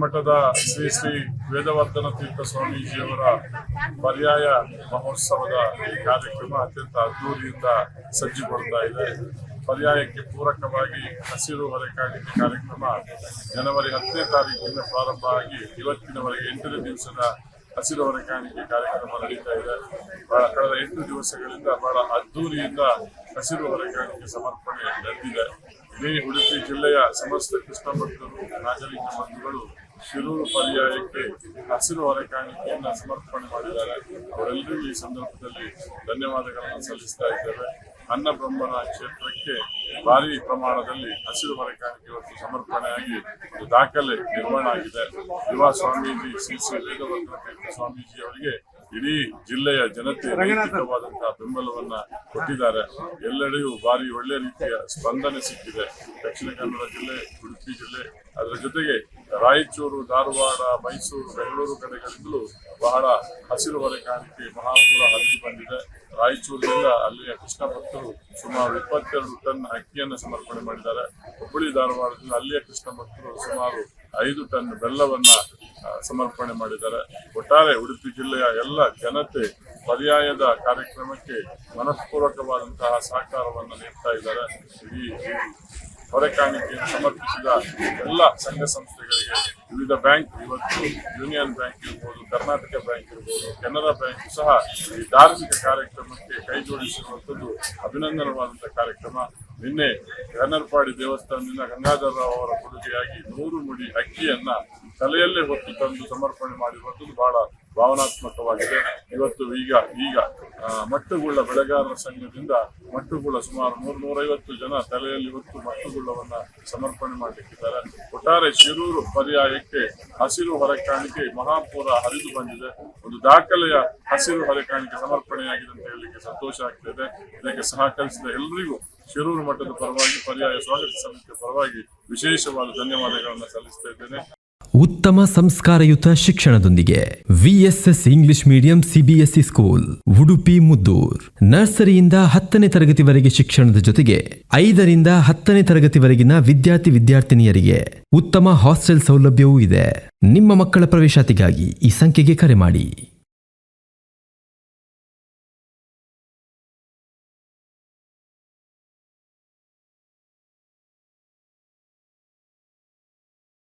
ಮಠದ ಶ್ರೀ ಶ್ರೀ ವೇದವರ್ಧನ ತೀರ್ಥ ಸ್ವಾಮೀಜಿಯವರ ಪರ್ಯಾಯ ಮಹೋತ್ಸವದ ಈ ಕಾರ್ಯಕ್ರಮ ಅತ್ಯಂತ ಅದ್ದೂರಿಯಿಂದ ಸಜ್ಜುಗೊಳ್ತಾ ಇದೆ. ಪರ್ಯಾಯಕ್ಕೆ ಪೂರಕವಾಗಿ ಹಸಿರು ಹೊರೆಕಾಣಿಕೆ ಕಾರ್ಯಕ್ರಮ ಜನವರಿ 10ನೇ ತಾರೀಕಿನಿಂದ ಪ್ರಾರಂಭ ಆಗಿ ಇವತ್ತಿನವರೆಗೆ 8ನೇ ದಿವಸದ ಹಸಿರು ಹೊರೆಕಾಣಿಕೆ ಕಾರ್ಯಕ್ರಮ ನಡೀತಾ ಇದೆ. ಕಳೆದ 8 ದಿವಸಗಳಿಂದ ಬಹಳ ಅದ್ದೂರಿಯಿಂದ ಹಸಿರು ಹೊರೆಕಾಣಿಕೆ ಸಮರ್ಪಣೆ ನಡೆದಿದೆ. ಇಡೀ ಉಡುಪಿ ಜಿಲ್ಲೆಯ ಸಮಸ್ತ ಕೃಷ್ಣ ಭಕ್ತರು, ನಾಗರಿಕ ಬಂಧುಗಳು ಶಿರೂರು ಪರ್ಯಾಯಕ್ಕೆ ಹಸಿರು ಹೊರೆಕಾಣಿಕೆಯನ್ನು ಸಮರ್ಪಣೆ ಮಾಡಿದ್ದಾರೆ. ಅವರೆಲ್ಲರಿಗೂ ಈ ಸಂದರ್ಭದಲ್ಲಿ ಧನ್ಯವಾದಗಳನ್ನು ಸಲ್ಲಿಸ್ತಾ ಇದ್ದೇವೆ. ಅನ್ನಬ್ರಹ್ಮನ ಕ್ಷೇತ್ರಕ್ಕೆ ಭಾರಿ ಪ್ರಮಾಣದಲ್ಲಿ ಹಸಿರು ಹೊರೆಕಾಣಿಕೆ ಇವತ್ತು ಸಮರ್ಪಣೆಯಾಗಿ ಒಂದು ದಾಖಲೆ ನಿರ್ಮಾಣ ಆಗಿದೆ. ಯುವ ಸ್ವಾಮೀಜಿ ಶ್ರೀ ಶ್ರೀ ವೇದವರ್ಧನ ತೀರ್ಥ ಸ್ವಾಮೀಜಿ ಅವರಿಗೆ ಇಡೀ ಜಿಲ್ಲೆಯ ಜನತೆ ನೈತಿಕವಾದಂತಹ ಬೆಂಬಲವನ್ನ ಕೊಟ್ಟಿದ್ದಾರೆ. ಎಲ್ಲೆಡೆಯೂ ಭಾರಿ ಒಳ್ಳೆಯ ರೀತಿಯ ಸ್ಪಂದನೆ ಸಿಕ್ಕಿದೆ. ದಕ್ಷಿಣ ಕನ್ನಡ ಜಿಲ್ಲೆ, ಉಡುಪಿ ಜಿಲ್ಲೆ, ಅದರ ಜೊತೆಗೆ ರಾಯಚೂರು, ಧಾರವಾಡ, ಮೈಸೂರು, ಬೆಂಗಳೂರು ಕಡೆಗಳಿಂದಲೂ ಬಹಳ ಹಸಿರು ಹೊರೆಕಾಣಿಕೆ ಮಹಾಪೂರ ಹರಿದು ಬಂದಿದೆ. ರಾಯಚೂರಿನಿಂದ ಅಲ್ಲಿಯ ಕೃಷ್ಣ ಭಕ್ತರು ಸುಮಾರು 22 ಟನ್ ಅಕ್ಕಿಯನ್ನು ಸಮರ್ಪಣೆ ಮಾಡಿದ್ದಾರೆ. ಹುಬ್ಬಳ್ಳಿ ಧಾರವಾಡದಿಂದ ಅಲ್ಲಿಯ ಕೃಷ್ಣ ಭಕ್ತರು ಸುಮಾರು 5 ಟನ್ ಬೆಲ್ಲವನ್ನ ಸಮರ್ಪಣೆ ಮಾಡಿದ್ದಾರೆ. ಒಟ್ಟಾರೆ ಉಡುಪಿ ಜಿಲ್ಲೆಯ ಎಲ್ಲ ಜನತೆ ಪರ್ಯಾಯದ ಕಾರ್ಯಕ್ರಮಕ್ಕೆ ಮನಃಪೂರ್ವಕವಾದಂತಹ ಸಹಕಾರವನ್ನು ನೀಡ್ತಾ ಇದ್ದಾರೆ. ಈ ಹೊರೆಕಾಣಿಕೆಯನ್ನು ಸಮರ್ಪಿಸಿದ ಎಲ್ಲ ಸಂಘ ಸಂಸ್ಥೆಗಳಿಗೆ, ವಿವಿಧ ಬ್ಯಾಂಕ್, ಇವತ್ತು ಯೂನಿಯನ್ ಬ್ಯಾಂಕ್ ಇರ್ಬೋದು, ಕರ್ನಾಟಕ ಬ್ಯಾಂಕ್ ಇರ್ಬೋದು, ಕೆನರಾ ಬ್ಯಾಂಕ್ ಸಹ ಈ ಧಾರ್ಮಿಕ ಕಾರ್ಯಕ್ರಮಕ್ಕೆ ಕೈ ಜೋಡಿಸಿರುವಂಥದ್ದು ಅಭಿನಂದನವಾದಂತಹ ಕಾರ್ಯಕ್ರಮ. ನಿನ್ನೆ ಗನ್ನರ್ಪಾಡಿ ದೇವಸ್ಥಾನದಿಂದ ಗಂಗಾಧರ ರಾವ್ ಅವರ ಕೊಡುಗೆಯಾಗಿ 100 ಮುಡಿ ಅಕ್ಕಿಯನ್ನ ತಲೆಯಲ್ಲೇ ಹೊತ್ತು ತಂದು ಸಮರ್ಪಣೆ ಮಾಡಿರುವಂಥದ್ದು ಬಹಳ ಭಾವನಾತ್ಮಕವಾಗಿದೆ. ಇವತ್ತು ಈಗ ಮಟ್ಟುಗುಳ್ಳ ಬೆಳೆಗಾರರ ಸಂಘದಿಂದ ಮಟ್ಟುಗುಳ್ಳ ಸುಮಾರು 150 ಜನ ತಲೆಯಲ್ಲಿ ಹೊತ್ತು ಮಟ್ಟುಗುಳ್ಳವನ್ನ ಸಮರ್ಪಣೆ ಮಾಡಲಿಕ್ಕಿದ್ದಾರೆ. ಒಟ್ಟಾರೆ ಶಿರೂರು ಪರ್ಯಾಯಕ್ಕೆ ಹಸಿರು ಹೊರೆಕಾಣಿಕೆ ಮಹಾಪೂರ ಹರಿದು ಬಂದಿದೆ. ಒಂದು ದಾಖಲೆಯ ಹಸಿರು ಹೊರೆಕಾಣಿಕೆ ಸಮರ್ಪಣೆಯಾಗಿದೆ ಅಂತ ಹೇಳಲಿಕ್ಕೆ ಸಂತೋಷ ಆಗ್ತಿದೆ. ಇದಕ್ಕೆ ಸಹಕರಿಸಿದ ಎಲ್ಲರಿಗೂ ಶಿರೂರು ಮಠದ ಪರವಾಗಿ, ಪರ್ಯಾಯ ಸ್ವಾಗತ ಸಮಿತಿಯ ಪರವಾಗಿ ವಿಶೇಷವಾದ ಧನ್ಯವಾದಗಳನ್ನು ಸಲ್ಲಿಸ್ತಾ ಇದ್ದೇನೆ. ಉತ್ತಮ ಸಂಸ್ಕಾರಯುತ ಶಿಕ್ಷಣದೊಂದಿಗೆ VSS English medium CBSE school Udupi Muddur. ನರ್ಸರಿಯಿಂದ 10ನೇ ತರಗತಿವರೆಗೆ ಶಿಕ್ಷಣದ ಜೊತೆಗೆ 5ರಿಂದ 10ನೇ ತರಗತಿವರೆಗಿನ ವಿದ್ಯಾರ್ಥಿನಿಯರಿಗೆ ಉತ್ತಮ ಹಾಸ್ಟೆಲ್ ಸೌಲಭ್ಯವೂ ಇದೆ. ನಿಮ್ಮ ಮಕ್ಕಳ ಪ್ರವೇಶಾತಿಗಾಗಿ ಈ ಸಂಖ್ಯೆಗೆ ಕರೆ ಮಾಡಿ.